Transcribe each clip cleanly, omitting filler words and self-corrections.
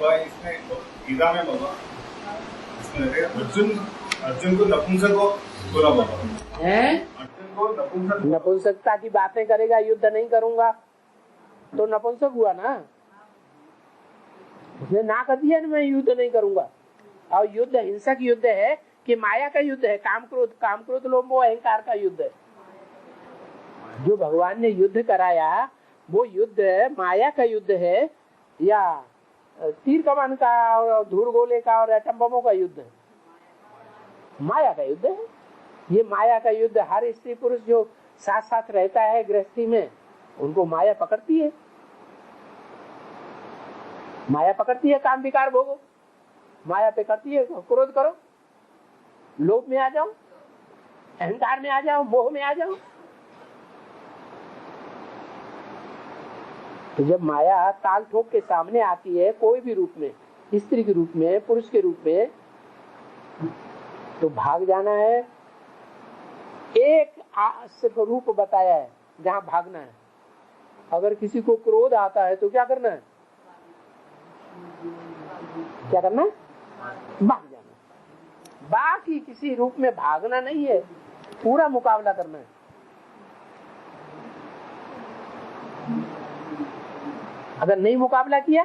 बाबा इसमें गीता में बाबा इसमें अर्जुन को नपुंसक को बोला बाबा है। अर्जुन को नपुंसकता की बातें करेगा, युद्ध नहीं करूंगा तो नपुंसक हुआ ना। उसने ना कर दिया ना, मैं युद्ध नहीं करूंगा। और युद्ध हिंसक युद्ध है कि माया का युद्ध है, काम क्रोध लोभ मोह अहंकार का युद्ध है। जो भगवान ने युद्ध कराया वो युद्ध माया का युद्ध है या तीर कमान का और धूल गोले का और एटम बमों का युद्ध है? माया का युद्ध है। ये माया का युद्ध हर स्त्री पुरुष जो साथ साथ रहता है गृहस्थी में, उनको माया पकड़ती है। माया पकड़ती है, काम विकार भोगो। माया पे करती है, क्रोध करो, लोभ में आ जाओ, अहंकार में आ जाओ, मोह में आ जाओ। तो जब माया ताल ठोक के सामने आती है कोई भी रूप में, स्त्री के रूप में, पुरुष के रूप में, तो भाग जाना है। एक सिर्फ रूप बताया है जहां भागना है। अगर किसी को क्रोध आता है तो क्या करना है? क्या करना है? भाग जाना। बाकी किसी रूप में भागना नहीं है, पूरा मुकाबला करना है। अगर नहीं मुकाबला किया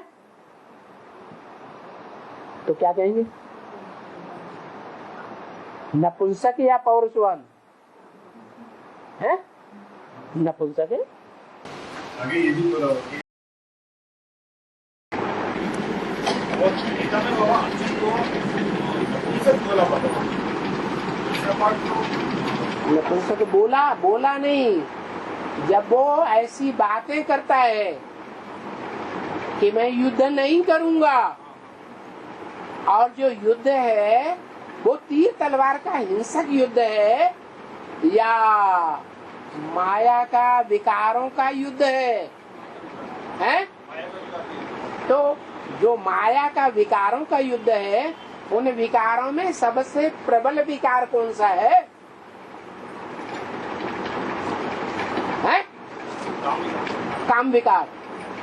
तो क्या कहेंगे? नपुंसक या पौरुषवान है? नपुंसक है। आगे ये भी बोला नपुंसक बोला नहीं। जब वो ऐसी बातें करता है कि मैं युद्ध नहीं करूंगा, और जो युद्ध है वो तीर तलवार का हिंसक युद्ध है या माया का विकारों का युद्ध है? तो जो माया का विकारों का युद्ध है, उन विकारों में सबसे प्रबल विकार कौन सा है? काम विकार।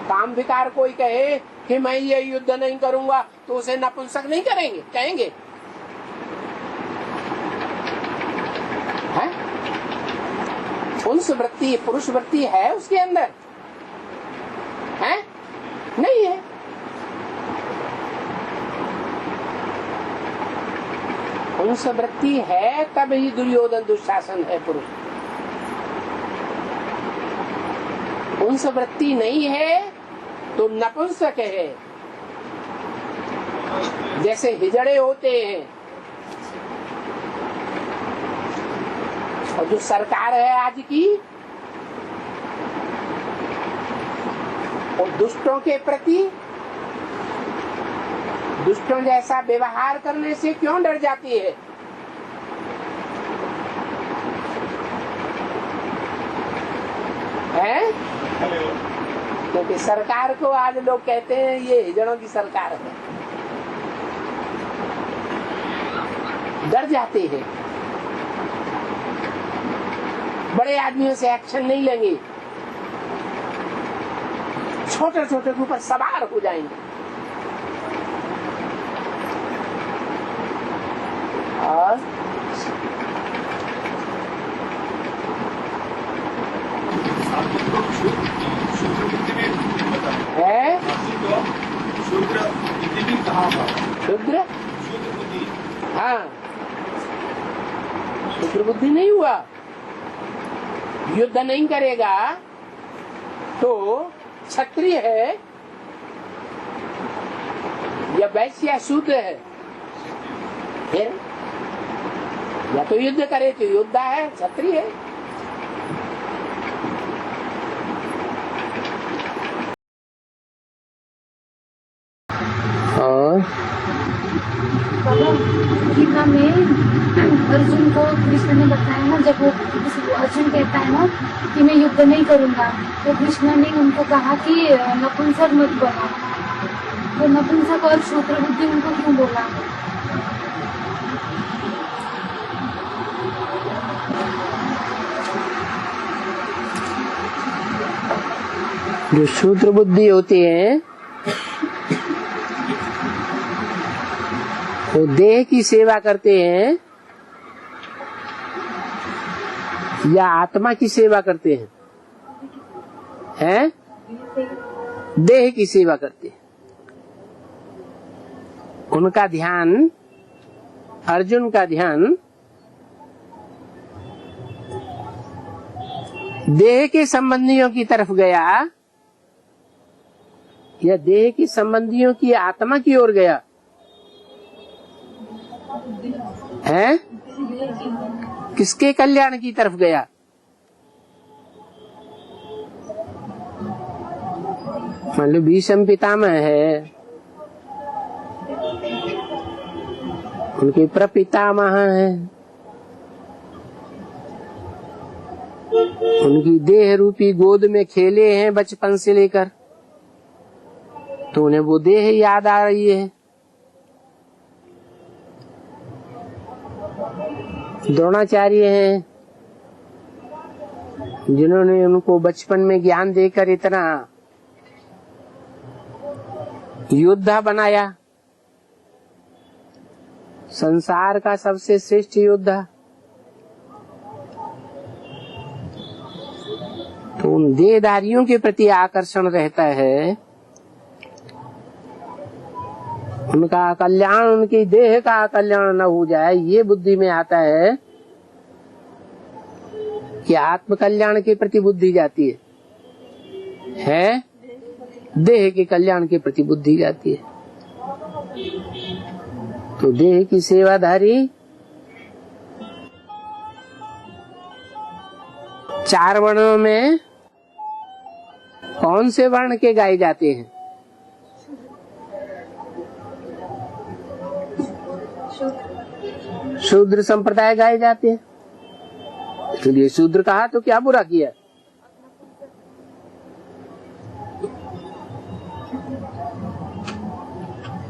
काम विकार कोई कहे कि मैं ये युद्ध नहीं करूंगा तो उसे नपुंसक नहीं करेंगे, कहेंगे है? पुंस वृत्ति, पुरुष वृत्ति है उसके अंदर है? नहीं है। पुंस वृत्ति है तब ही दुर्योधन दुशासन है पुरुष। पुंस वृत्ति नहीं है तो नपुंसक है। जैसे हिजड़े होते हैं, और जो सरकार है आज की, और दुष्टों के प्रति दुष्टों जैसा व्यवहार करने से क्यों डर जाती है? क्योंकि सरकार को आज लोग कहते हैं ये हिजड़ों की सरकार है, डर जाते हैं। बड़े आदमियों से एक्शन नहीं लेंगे, छोटे छोटे के ऊपर सवार हो जाएंगे। और है शूद्र बुद्धि कहाँ था? शूद्र बुद्धि, हाँ, शूद्र बुद्धि नहीं हुआ। युद्ध नहीं करेगा तो क्षत्रिय है या वैश्य या शूद्र है? फिर या तो युद्ध करे तो योद्धा है, क्षत्रिय है। गीता में अर्जुन को कृष्ण ने बताया ना, जब वो अर्जुन कहता है ना कि मैं युद्ध नहीं करूंगा, तो कृष्ण ने उनको कहा कि नपुंसक मत बनो। तो नपुंसक और शूद्र बुद्धि उनको क्यों बोला? जो शूद्र बुद्धि होती है वो देह की सेवा करते हैं या आत्मा की सेवा करते हैं? हैं? देह की सेवा करते हैं। उनका ध्यान, अर्जुन का ध्यान देह के संबंधियों की तरफ गया या देह के संबंधियों की आत्मा की ओर गया है? किसके कल्याण की तरफ गया? मान लो भीष्म पितामह है, उनके प्रपितामह है, उनकी देह रूपी गोद में खेले हैं बचपन से लेकर, तो उन्हें वो देह याद आ रही है। द्रोणाचार्य हैं, जिन्होंने उनको बचपन में ज्ञान देकर इतना योद्धा बनाया, संसार का सबसे श्रेष्ठ योद्धा, तो उन देहधारियों के प्रति आकर्षण रहता है। उनका कल्याण, उनकी देह का कल्याण न हो जाए, ये बुद्धि में आता है कि आत्म कल्याण के प्रति बुद्धि जाती है? देह के कल्याण के प्रति बुद्धि जाती है। तो देह की सेवाधारी 4 वर्णों में कौन से वर्ण के गाए जाते हैं? शूद्र संप्रदाय गाए जाते हैं। इसलिए शूद्र कहा तो क्या बुरा किया?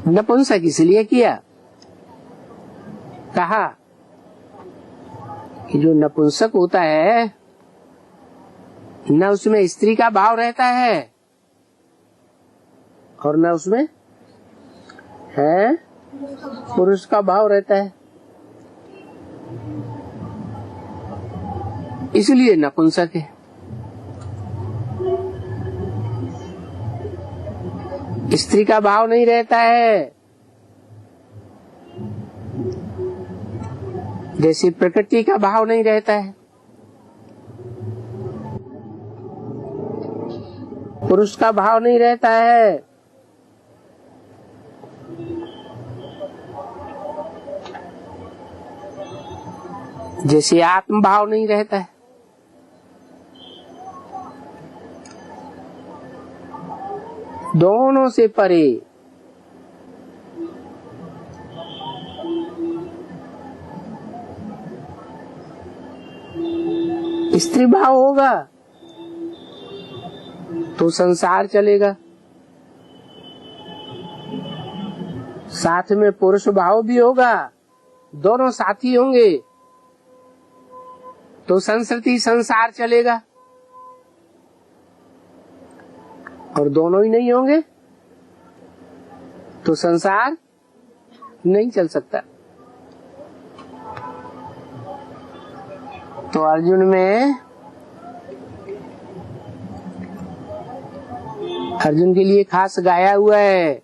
नपुंसक इसलिए किया, कहा कि जो नपुंसक होता है न उसमें स्त्री का भाव रहता है और न उसमें है पुरुष का भाव रहता है, इसलिए नपुंसक है। स्त्री का भाव नहीं रहता है, जैसे प्रकृति का भाव नहीं रहता है, पुरुष का भाव नहीं रहता है, जैसे आत्म भाव नहीं रहता है। दोनों से परे स्त्री भाव होगा तो संसार चलेगा, साथ में पुरुष भाव भी होगा, दोनों साथी होंगे तो संस्कृति संसार चलेगा, और दोनों ही नहीं होंगे तो संसार नहीं चल सकता। तो अर्जुन के लिए खास गाया हुआ है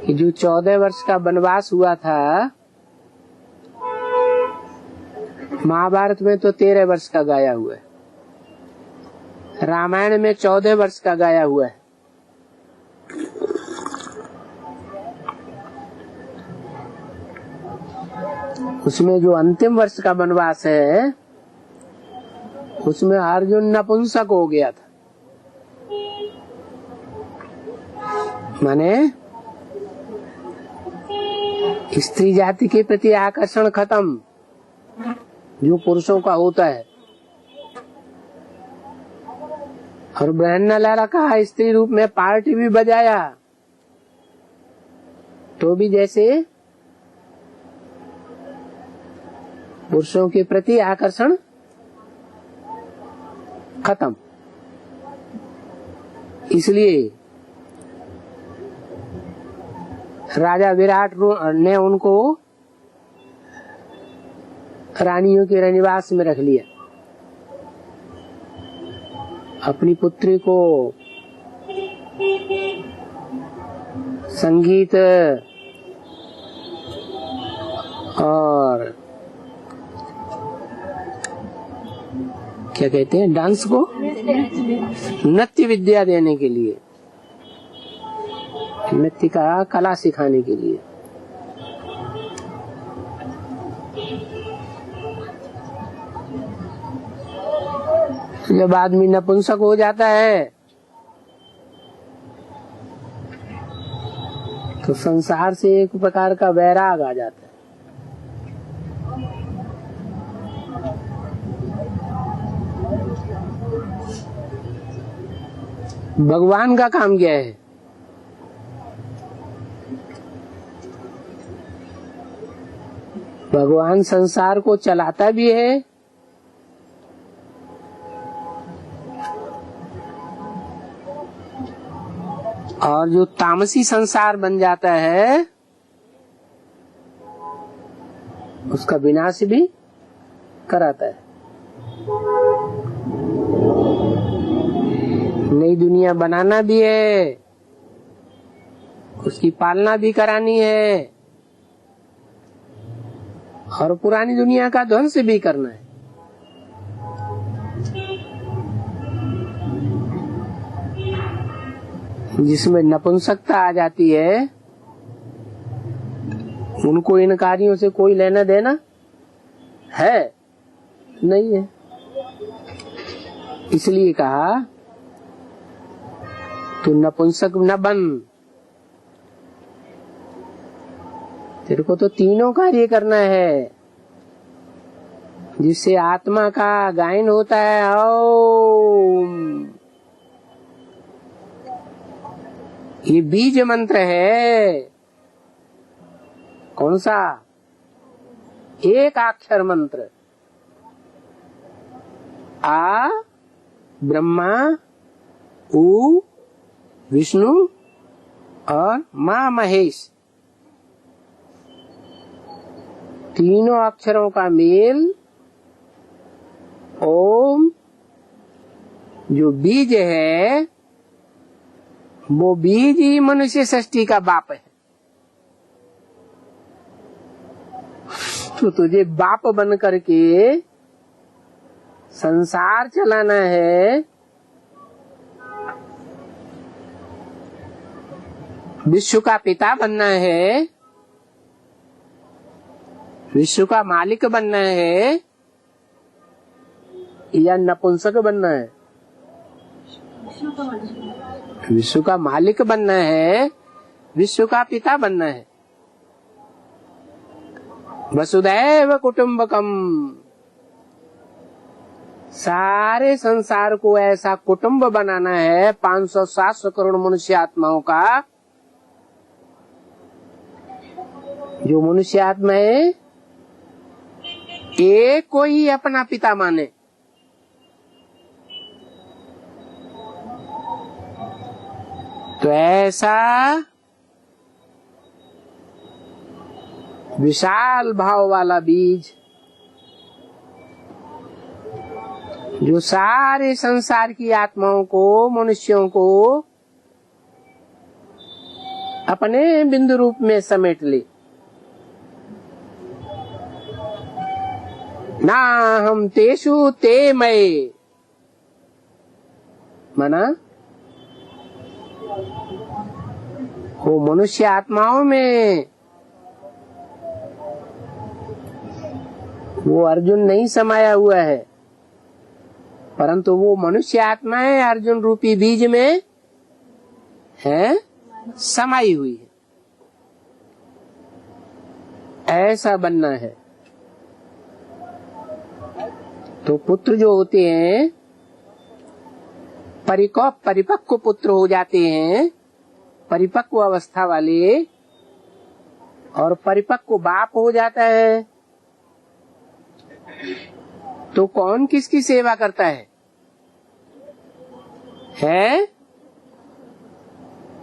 कि जो 14 वर्ष का वनवास हुआ था, महाभारत में तो 13 वर्ष का गाया हुआ है, रामायण में 14 वर्ष का गाया हुआ है। उसमें जो अंतिम वर्ष का वनवास है उसमें अर्जुन नपुंसक हो गया था, माने स्त्री जाति के प्रति आकर्षण खत्म, जो पुरुषों का होता है। और बहन लाला कहा स्त्री रूप में पार्टी भी बजाया तो भी जैसे पुरुषों के प्रति आकर्षण खत्म। इसलिए राजा विराट ने उनको रानियों के रनिवास में रख लिया। अपनी पुत्री को संगीत और क्या कहते हैं, डांस को, नृत्य विद्या देने के लिए, नृत्य का कला सिखाने के लिए। जब आदमी नपुंसक हो जाता है तो संसार से एक प्रकार का वैराग आ जाता है। भगवान का काम क्या है? भगवान संसार को चलाता भी है और जो तामसी संसार बन जाता है उसका विनाश भी कराता है। नई दुनिया बनाना भी है, उसकी पालना भी करानी है और पुरानी दुनिया का ध्वंस भी करना है। जिसमें नपुंसकता आ जाती है उनको इन कार्यों से कोई लेना देना है नहीं है। इसलिए कहा तू नपुंसक न बन, तेरे को तो तीनों कार्य करना है जिससे आत्मा का गायन होता है। ओम, ये बीज मंत्र है। कौन सा? एक अक्षर मंत्र। आ ब्रह्मा, उ विष्णु और माँ महेश, तीनों अक्षरों का मेल ओम। जो बीज है वो बीज ही मनुष्य सृष्टि का बाप है। तो तुझे बाप बन करके संसार चलाना है, विश्व का पिता बनना है, विश्व का मालिक बनना है या नपुंसक बनना है? विश्व का मालिक बनना है, विश्व का पिता बनना है। वसुदैव कुटुंबकम, सारे संसार को ऐसा कुटुंब बनाना है 500-700 करोड़ मनुष्य आत्माओं का। जो मनुष्य आत्मा है एक को ही अपना पिता माने। तो ऐसा विशाल भाव वाला बीज जो सारे संसार की आत्माओं को, मनुष्यों को अपने बिंदु रूप में समेट ले। ना हम तेषु ते मय, माना वो मनुष्य आत्माओं में वो अर्जुन नहीं समाया हुआ है, परंतु वो मनुष्य आत्मा है अर्जुन रूपी बीज में है समाई हुई है। ऐसा बनना है। तो पुत्र जो होते हैं परिपक्व पुत्र हो जाते हैं, परिपक्व अवस्था वाले, और परिपक्व बाप हो जाता है। तो कौन किसकी सेवा करता है?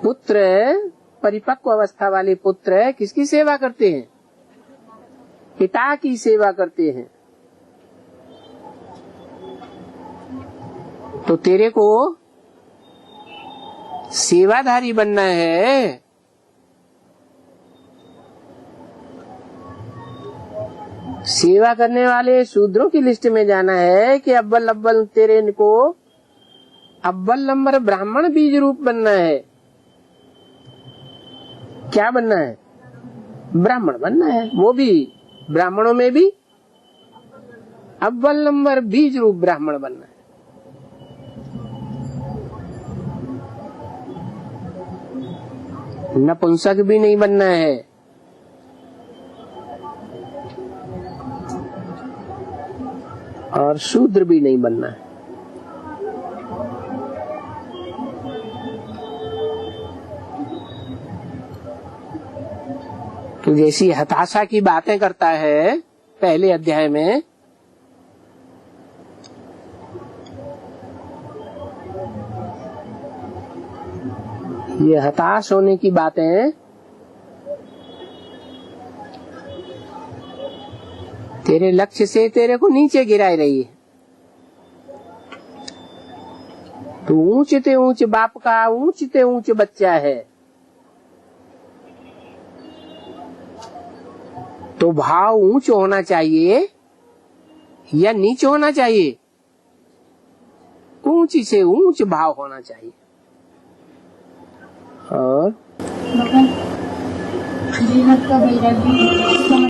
पुत्र परिपक्व अवस्था वाले पुत्र किसकी सेवा करते हैं? पिता की सेवा करते हैं। तो तेरे को सेवाधारी बनना है। सेवा करने वाले शूद्रों की लिस्ट में जाना है कि अव्वल तेरे को अव्वल नंबर ब्राह्मण बीज रूप बनना है। क्या बनना है? ब्राह्मण बनना है। वो भी ब्राह्मणों में भी अव्वल नंबर बीज रूप ब्राह्मण बनना है। नपुंसक भी नहीं बनना है। और शूद्र भी नहीं बनना है। तो जैसी हताशा की बातें करता है पहले अध्याय में, ये हताश होने की बातें तेरे लक्ष्य से तेरे को नीचे गिराई रही है। तू ऊंचते ऊंच बाप का ऊंचते ऊंच बच्चा है। तो भाव ऊंच होना चाहिए या नीच होना चाहिए? ऊंची से ऊंच भाव होना चाहिए। और जिहाद का वैराग्य